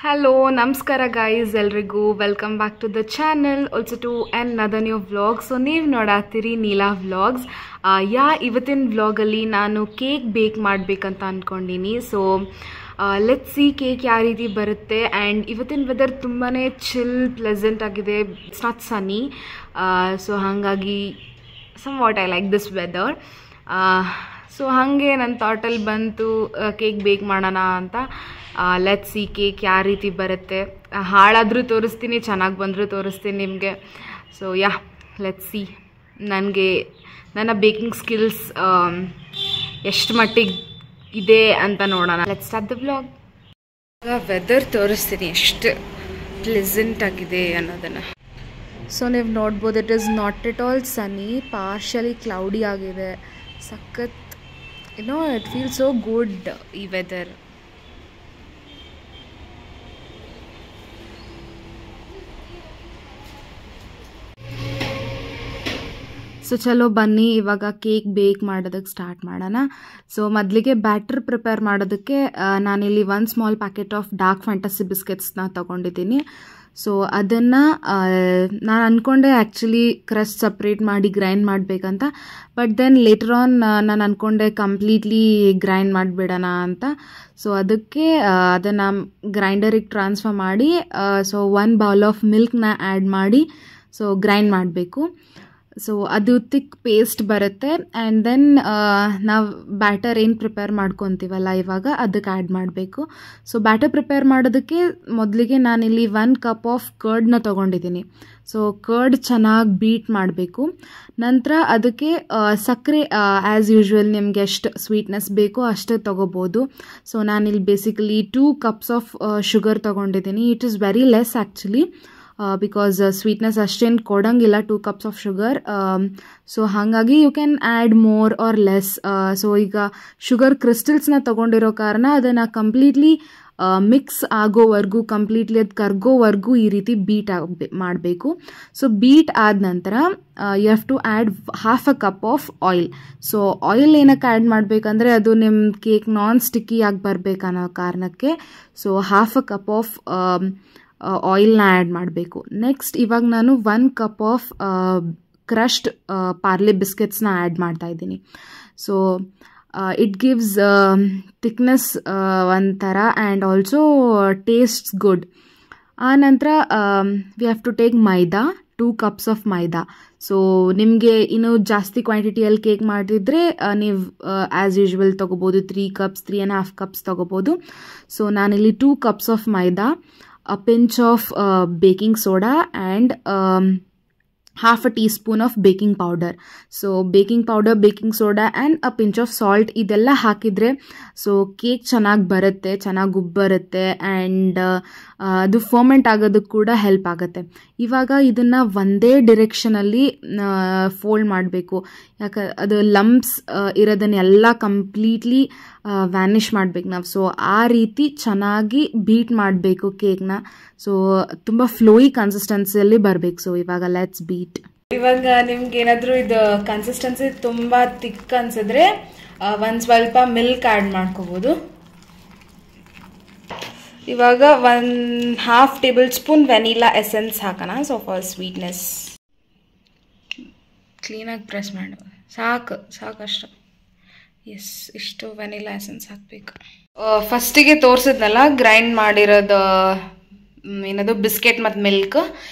Hello, Namaskara guys, ಎಲ್ರಿಗೂ welcome back to the channel, also to another new vlog. So ನೀವು ನೋಡಾತ್ತೀರಿ Neela vlogs. ಇವತ್ತಿನ ವ್ಲಾಗಲ್ಲಿ ನಾನು ಕೇಕ್ ಬೇಕ್ ಮಾಡಬೇಕಂತ ಅಂದ್ಕೊಂಡಿನಿ. ಸೊ ಲೆಟ್ ಸಿ ಕೇಕ್ ಯಾವ ರೀತಿ ಬರುತ್ತೆ. ಆ್ಯಂಡ್ ಇವತ್ತಿನ ವೆದರ್ ತುಂಬಾ ಚಿಲ್ ಪ್ಲೆಸೆಂಟ್ ಆಗಿದೆ. It's not sunny. ಸೊ ಹಾಗಾಗಿ somewhat I like this weather. So ಹಾಗೆ ನನ್ನ ಥಾಟಲ್ಲಿ ಬಂತು ಕೇಕ್ ಬೇಕ್ ಮಾಡೋಣ ಅಂತ. ಲೆಟ್ ಸಿ ಕೇಕ್ ಯಾವ ರೀತಿ ಬರುತ್ತೆ. ಹಾಳಾದರೂ ತೋರಿಸ್ತೀನಿ, ಚೆನ್ನಾಗಿ ಬಂದರೂ ತೋರಿಸ್ತೀನಿ ನಿಮಗೆ. ಸೊ ಲೆಟ್ ಸಿ ನನಗೆ ನನ್ನ ಬೇಕಿಂಗ್ ಸ್ಕಿಲ್ಸ್ ಎಷ್ಟು ಮಟ್ಟಿಗೆ ಇದೆ ಅಂತ ನೋಡೋಣ. Let start the vlog. Weather ತೋರಿಸ್ತೀನಿ ಎಷ್ಟು ಪ್ಲೆಸೆಂಟ್ ಆಗಿದೆ ಅನ್ನೋದನ್ನು. ಸೊ ನೀವು ನೋಡ್ಬೋದು, it is not at all sunny, partially cloudy ಆಗಿದೆ. ಸಖತ್ ಇಟ್ ಫೀಲ್ ಸೋ ಗುಡ್ ಈ ವೆದರ್. ಸೊ ಚಲೋ ಬನ್ನಿ ಇವಾಗ ಕೇಕ್ ಬೇಕ್ ಮಾಡೋದಕ್ಕೆ ಸ್ಟಾರ್ಟ್ ಮಾಡೋಣ. ಸೊ ಮೊದಲಿಗೆ ಬ್ಯಾಟರ್ ಪ್ರಿಪೇರ್ ಮಾಡೋದಕ್ಕೆ ನಾನಿಲ್ಲಿ 1 small packet of Dark Fantasy ಬಿಸ್ಕೆಟ್ಸ್ನ ತೊಗೊಂಡಿದ್ದೀನಿ. ಸೊ ಅದನ್ನು ನಾನು ಅಂದ್ಕೊಂಡೆ ಆ್ಯಕ್ಚುಲಿ ಕ್ರಸ್ಟ್ ಸಪ್ರೇಟ್ ಮಾಡಿ ಗ್ರೈಂಡ್ ಮಾಡಬೇಕಂತ. ಬಟ್ ದೆನ್ ಲೇಟರ್ ಆನ್ ನಾನು ಅಂದ್ಕೊಂಡೆ ಕಂಪ್ಲೀಟ್ಲಿ ಗ್ರೈಂಡ್ ಮಾಡಿಬಿಡೋಣ ಅಂತ. ಸೊ ಅದಕ್ಕೆ ಅದನ್ನು ಗ್ರೈಂಡರಿಗೆ ಟ್ರಾನ್ಸ್ಫರ್ ಮಾಡಿ ಸೊ 1 ಬೌಲ್ ಆಫ್ ಮಿಲ್ಕ್ನ ಆ್ಯಡ್ ಮಾಡಿ ಸೊ ಗ್ರೈಂಡ್ ಮಾಡಬೇಕು. ಸೊ ಅದು ತಿಕ್ ಪೇಸ್ಟ್ ಬರುತ್ತೆ. ಆ್ಯಂಡ್ ದೆನ್ ನಾವು ಬ್ಯಾಟರ್ ಏನು ಪ್ರಿಪೇರ್ ಮಾಡ್ಕೊತೀವಲ್ಲ ಇವಾಗ ಅದಕ್ಕೆ ಆ್ಯಡ್ ಮಾಡಬೇಕು. ಸೊ ಬ್ಯಾಟರ್ ಪ್ರಿಪೇರ್ ಮಾಡೋದಕ್ಕೆ ಮೊದಲಿಗೆ ನಾನಿಲ್ಲಿ 1 ಕಪ್ ಆಫ್ ಕರ್ಡ್ನ ತೊಗೊಂಡಿದ್ದೀನಿ. ಸೊ ಕರ್ಡ್ ಚೆನ್ನಾಗಿ ಬೀಟ್ ಮಾಡಬೇಕು. ನಂತರ ಅದಕ್ಕೆ ಸಕ್ಕರೆ ಆ್ಯಸ್ ಯೂಶ್ವಲ್ ನಿಮ್ಗೆ ಎಷ್ಟು ಸ್ವೀಟ್ನೆಸ್ ಬೇಕೋ ಅಷ್ಟು ತೊಗೋಬೋದು. ಸೊ ನಾನಿಲ್ಲಿ ಬೇಸಿಕಲಿ 2 ಕಪ್ಸ್ ಆಫ್ ಶುಗರ್ ತೊಗೊಂಡಿದ್ದೀನಿ. It is very less actually, because sweetness ಅಷ್ಟೇನು ಕೊಡೋಂಗಿಲ್ಲ 2 ಕಪ್ಸ್ ಆಫ್ ಶುಗರ್. ಸೊ ಹಾಗಾಗಿ you can add more or less. So ಈಗ ಶುಗರ್ ಕ್ರಿಸ್ಟಲ್ಸ್ನ ತೊಗೊಂಡಿರೋ ಕಾರಣ ಅದನ್ನು ಕಂಪ್ಲೀಟ್ಲಿ ಮಿಕ್ಸ್ ಆಗೋವರೆಗೂ, ಕಂಪ್ಲೀಟ್ಲಿ ಅದು ಕರ್ಗೋವರೆಗೂ ಈ ರೀತಿ ಬೀಟ್ ಮಾಡಬೇಕು. ಸೊ ಬೀಟ್ ಆದ ನಂತರ you have to add 1/2 cup of oil. So oil ಏನಕ್ಕೆ ಆ್ಯಡ್ ಮಾಡಬೇಕಂದ್ರೆ ಅದು ನಿಮ್ಮ ಕೇಕ್ ನಾನ್ ಸ್ಟಿಕ್ಕಿಯಾಗಿ ಬರಬೇಕನ್ನೋ ಕಾರಣಕ್ಕೆ. ಸೊ 1/2 ಕಪ್ ಆಫ್ ಆಯಿಲ್ನ ಆ್ಯಡ್ ಮಾಡಬೇಕು. ನೆಕ್ಸ್ಟ್ ಇವಾಗ ನಾನು 1 ಕಪ್ ಆಫ್ ಕ್ರಶ್ಡ್ ಪಾರ್ಲೆ ಬಿಸ್ಕೆಟ್ಸ್ನ ಆ್ಯಡ್ ಮಾಡ್ತಾ ಇದ್ದೀನಿ. ಸೊ ಇಟ್ ಗಿವ್ಸ್ ಥಿಕ್ನೆಸ್ ಒಂಥರ ಆ್ಯಂಡ್ ಆಲ್ಸೋ ಟೇಸ್ಟ್ಸ್ ಗುಡ್. ಆ ನಂತರ we have to take maida, 2 cups of maida. So ನಿಮಗೆ ಇನ್ನೂ ಜಾಸ್ತಿ ಕ್ವಾಂಟಿಟಿಯಲ್ಲಿ ಕೇಕ್ ಮಾಡಿದರೆ ನೀವು ಆ್ಯಸ್ ಯೂಶ್ವಲ್ ತೊಗೋಬೋದು, 3 ಕಪ್ಸ್ 3.5 ಕಪ್ಸ್ ತೊಗೋಬೋದು. ಸೊ ನಾನಿಲ್ಲಿ 2 cups of maida, a pinch of baking soda and 1/2 teaspoon of baking powder. So baking powder, baking soda and a pinch of salt ಇದೆಲ್ಲ ಹಾಕಿದರೆ ಸೊ ಕೇಕ್ ಚೆನ್ನಾಗಿ ಬರುತ್ತೆ, ಚೆನ್ನಾಗಿ ಉಬ್ಬು ಬರುತ್ತೆ. ಆ್ಯಂಡ್ ಅದು ಫರ್ಮೆಂಟ್ ಆಗೋದಕ್ಕೆ ಕೂಡ ಹೆಲ್ಪ್ ಆಗುತ್ತೆ. ಇವಾಗ ಇದನ್ನು ಒಂದೇ ಡಿರೆಕ್ಷನಲ್ಲಿ ಫೋಲ್ಡ್ ಮಾಡಬೇಕು. ಅದು ಲಂಪ್ಸ್ ಇರೋದನ್ನೆಲ್ಲ ಕಂಪ್ಲೀಟ್ಲಿ ವ್ಯಾನಿಷ್ ಮಾಡ್ಬೇಕು ನಾವು. ಸೊ ಆ ರೀತಿ ಚೆನ್ನಾಗಿ ಬೀಟ್ ಮಾಡಬೇಕು ಕೇಕ್ನ. ಸೊ ತುಂಬ ಫ್ಲೋಯಿ ಕನ್ಸಿಸ್ಟೆನ್ಸಿಯಲ್ಲಿ ಬರಬೇಕು. ಸೊ ಇವಾಗ ಲೆಟ್ಸ್ ಬೀಟ್. ಇವಾಗ ನಿಮ್ಗೆ ಏನಾದರೂ ಇದು ಕನ್ಸಿಸ್ಟೆನ್ಸಿ ತುಂಬ ತಿಕ್ ಅನ್ಸಿದ್ರೆ ಒಂದು ಸ್ವಲ್ಪ ಮಿಲ್ಕ್ ಆ್ಯಡ್ ಮಾಡ್ಕೋಬೋದು. ಇವಾಗ 1/2 ಟೇಬಲ್ ಸ್ಪೂನ್ ವೆನಿಲಾ ಎಸೆನ್ಸ್ ಹಾಕೋಣ. ಸೊ ಫಾರ್ ಸ್ವೀಟ್ನೆಸ್ ಕ್ಲೀನಾಗಿ ಪ್ರೆಸ್ ಮಾಡು. ಸಾಕಷ್ಟು. ಎಸ್, ಇಷ್ಟು ವೆನಿಲಾ ಎಸೆನ್ಸ್ ಹಾಕಬೇಕು. ಫಸ್ಟಿಗೆ ತೋರಿಸಿದ್ನಲ್ಲ ಗ್ರೈಂಡ್ ಮಾಡಿರೋದು ಏನದು ಬಿಸ್ಕೆಟ್ ಮತ್ತು ಮಿಲ್ಕ್,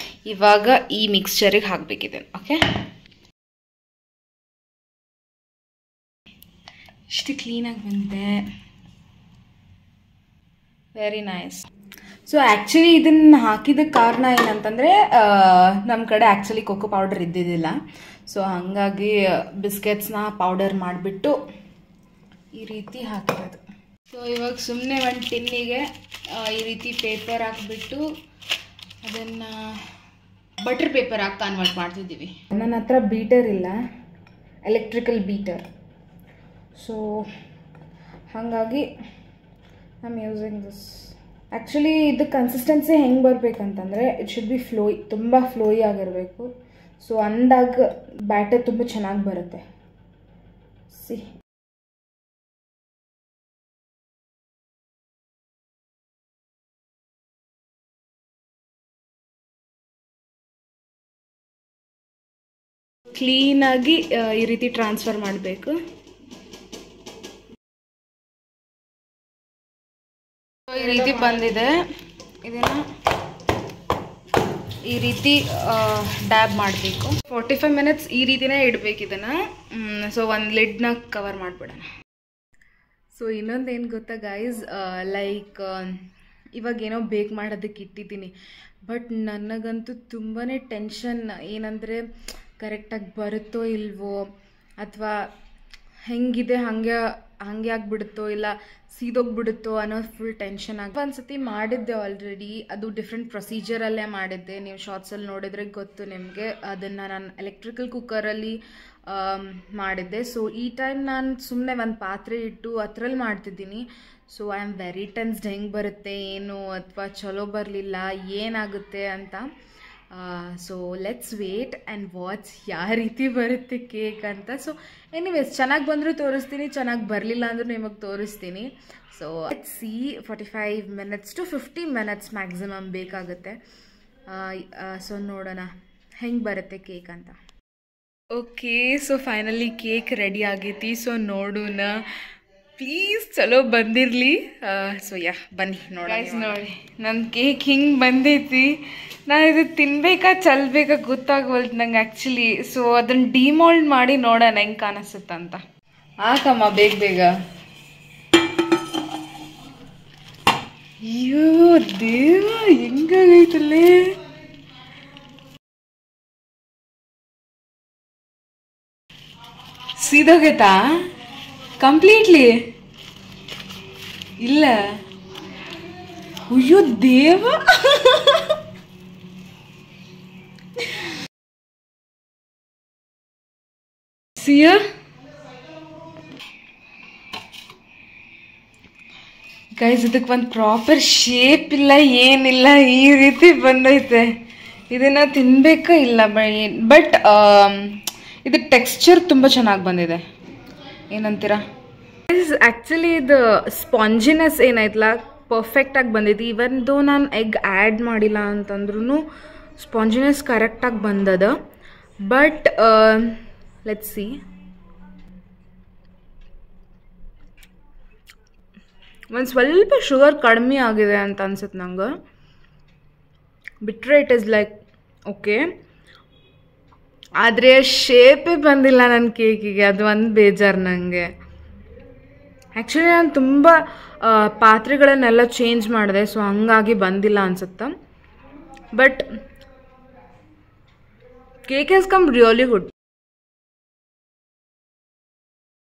ಇವಾಗ ಈ ಮಿಕ್ಸ್ಚರಿಗೆ ಹಾಕಬೇಕಿದೆ. ಓಕೆ, ಇಷ್ಟು ಕ್ಲೀನಾಗಿ ಬಂದಿದೆ. Very nice. ಸೊ ಆ್ಯಕ್ಚುಲಿ ಇದನ್ನು ಹಾಕಿದ ಕಾರಣ ಏನಂತಂದರೆ ನಮ್ಮ ಕಡೆ ಆ್ಯಕ್ಚುಲಿ ಕೊಕೋ ಪೌಡರ್ ಇದ್ದಿದ್ದಿಲ್ಲ. ಸೊ ಹಾಗಾಗಿ ಬಿಸ್ಕೆಟ್ಸ್ನ ಪೌಡರ್ ಮಾಡಿಬಿಟ್ಟು ಈ ರೀತಿ ಹಾಕಿರೋದು. ಸೊ ಇವಾಗ ಸುಮ್ಮನೆ ಒಂದು ಟಿನ್ನಿಗೆ ಈ ರೀತಿ ಪೇಪರ್ ಹಾಕಿಬಿಟ್ಟು ಅದನ್ನು ಬಟರ್ ಪೇಪರ್ ಹಾಕಿ ಕನ್ವರ್ಟ್ ಮಾಡ್ತಿದ್ದೀವಿ. ನನ್ನ ಹತ್ರ ಬೀಟರ್ ಇಲ್ಲ, ಎಲೆಕ್ಟ್ರಿಕಲ್ ಬೀಟರ್. ಸೊ ಹಾಗಾಗಿ I am using this. Actually ಇದು ಕನ್ಸಿಸ್ಟೆನ್ಸಿ ಹೆಂಗೆ ಬರಬೇಕಂತಂದರೆ ಇಟ್ ಶುಡ್ ಬಿ ಫ್ಲೋಯಿ, ತುಂಬ ಫ್ಲೋಯಿ ಆಗಿರಬೇಕು. ಸೊ ಅಂದಾಗ ಬ್ಯಾಟರ್ ತುಂಬ ಚೆನ್ನಾಗಿ ಬರುತ್ತೆ. ಸಿ ಕ್ಲೀನಾಗಿ ಈ ರೀತಿ ಟ್ರಾನ್ಸ್ಫರ್ ಮಾಡಬೇಕು. ಈ ರೀತಿ ಬಂದಿದೆ, ಇದನ್ನು ಈ ರೀತಿ ಡ್ಯಾಬ್ ಮಾಡಬೇಕು. 45 ಮಿನಿಟ್ಸ್ ಈ ರೀತಿನೇ ಇಡಬೇಕು ಇದನ್ನು. ಸೊ ಒಂದು ಲಿಡ್ನ ಕವರ್ ಮಾಡಿಬಿಡೋಣ. ಸೊ ಇನ್ನೊಂದೇನು ಗೊತ್ತಾ ಗೈಸ್, ಲೈಕ್ ಇವಾಗೇನೋ ಬೇಕ್ ಮಾಡೋದಕ್ಕೆ ಇಟ್ಟಿದ್ದೀನಿ, ಬಟ್ ನನಗಂತೂ ತುಂಬಾ ಟೆನ್ಷನ್. ಏನಂದರೆ ಕರೆಕ್ಟಾಗಿ ಬರುತ್ತೋ ಇಲ್ವೋ, ಅಥವಾ ಹೆಂಗಿದೆ ಹಾಗೆ ಆಗಿಬಿಡುತ್ತೋ ಇಲ್ಲ ಸೀದೋಗ್ಬಿಡುತ್ತೋ ಅನ್ನೋ ಫುಲ್ ಟೆನ್ಷನ್ ಆಗಿ. ಒಂದ್ಸತಿ ಮಾಡಿದ್ದೆ ಆಲ್ರೆಡಿ, ಅದು ಡಿಫ್ರೆಂಟ್ ಪ್ರೊಸೀಜರಲ್ಲೇ ಮಾಡಿದ್ದೆ. ನೀವು ಶಾರ್ಟ್ಸಲ್ಲಿ ನೋಡಿದ್ರೆ ಗೊತ್ತು ನಿಮಗೆ. ಅದನ್ನು ನಾನು ಎಲೆಕ್ಟ್ರಿಕಲ್ ಕುಕ್ಕರಲ್ಲಿ ಮಾಡಿದ್ದೆ. ಸೊ ಈ ಟೈಮ್ ನಾನು ಸುಮ್ಮನೆ ಒಂದು ಪಾತ್ರೆ ಇಟ್ಟು ಅದರಲ್ಲಿ ಮಾಡ್ತಿದ್ದೀನಿ. So I am very tensed, ಹೆಂಗೆ ಬರುತ್ತೆ ಏನು, ಅಥವಾ ಚಲೋ ಬರಲಿಲ್ಲ ಏನಾಗುತ್ತೆ ಅಂತ. So let's wait and watch ಯಾವ ರೀತಿ ಬರುತ್ತೆ ಕೇಕ್ ಅಂತ. ಸೊ ಎನಿವೇಸ್ ಚೆನ್ನಾಗಿ ಬಂದರೂ ತೋರಿಸ್ತೀನಿ, ಚೆನ್ನಾಗಿ ಬರಲಿಲ್ಲ ಅಂದರೂ ನಿಮಗೆ ತೋರಿಸ್ತೀನಿ. So let's see. 45 minutes to 50 minutes maximum ಬೇಕಾಗುತ್ತೆ. ಸೊ ನೋಡೋಣ ಹೆಂಗೆ ಬರುತ್ತೆ ಕೇಕ್ ಅಂತ. Okay, so finally cake ready ಆಗೈತಿ. ಸೊ ನೋಡೋಣ, ಪ್ಲೀಸ್ ಚಲೋ ಬಂದಿರಲಿ. ಸೊ ಬನ್ನಿ ನೋಡಿ ನನ್ನ ಕೇಕ್ ಹಿಂಗೆ ಬಂದೈತಿ. ನಾನು ಇದು ತಿನ್ಬೇಕಾ ಚಲ್ಬೇಕಾ ಗೊತ್ತಾಗವಲ್ದು ನಂಗೆ ಆ್ಯಕ್ಚುಲಿ. ಸೊ ಅದನ್ನು ಡಿಮೋಲ್ಡ್ ಮಾಡಿ ನೋಡೋಣ ಹೆಂಗೆ ಕಾಣಿಸುತ್ತಂತ. ಹಾಕಮ್ಮ ಬೇಗ ಬೇಗ. ಅಯ್ಯೋ ದೇವ, ಹೆಂಗಾಗೈತಲ್ಲೇ. ಸೀದೋಗೈತಾ ಕಂಪ್ಲೀಟ್ಲಿ? ಇಲ್ಲ, ಅಯ್ಯೋ ದೇವ. ಸಿಯ ಗೈಸ್, ಇದಕ್ಕೆ ಒಂದು ಪ್ರಾಪರ್ ಶೇಪ್ ಇಲ್ಲ, ಏನಿಲ್ಲ, ಈ ರೀತಿ ಬಂದೈತೆ. ಇದನ್ನು ತಿನ್ಬೇಕಾ ಇಲ್ಲ ಬಟ್ ಇದು ಟೆಕ್ಸ್ಚರ್ ತುಂಬ ಚೆನ್ನಾಗಿ ಬಂದಿದೆ. ಏನಂತೀರಾ? ಆ್ಯಕ್ಚುಲಿ ಇದು ಸ್ಪಾಂಜಿನೆಸ್ ಏನೈತಲ್ಲ ಪರ್ಫೆಕ್ಟಾಗಿ ಬಂದಿದೆ. ಇವನ್ ದೋ ನಾನು ಎಗ್ ಆ್ಯಡ್ ಮಾಡಿಲ್ಲ ಅಂತಂದ್ರೂ ಸ್ಪಾಂಜಿನೆಸ್ ಕರೆಕ್ಟಾಗಿ ಬಂದದ. But let's see. ಒಂದು ಸ್ವಲ್ಪ ಶುಗರ್ ಕಡಿಮೆ ಆಗಿದೆ ಅಂತ ಅನ್ಸುತ್ತೆ ನಂಗೆ. ಬಿಟ್ರೆ ಇಟ್ ಈಸ್ ಲೈಕ್ ಓಕೆ. ಆದರೆ ಶೇಪೇ ಬಂದಿಲ್ಲ ನನ್ನ ಕೇಕಿಗೆ, ಅದು ಒಂದು ಬೇಜಾರು ನನಗೆ. ಆ್ಯಕ್ಚುಲಿ ನಾನು ತುಂಬ ಪಾತ್ರೆಗಳನ್ನೆಲ್ಲ ಚೇಂಜ್ ಮಾಡಿದೆ, ಸೊ ಹಂಗಾಗಿ ಬಂದಿಲ್ಲ ಅನ್ಸುತ್ತೆ. But cake has come really good.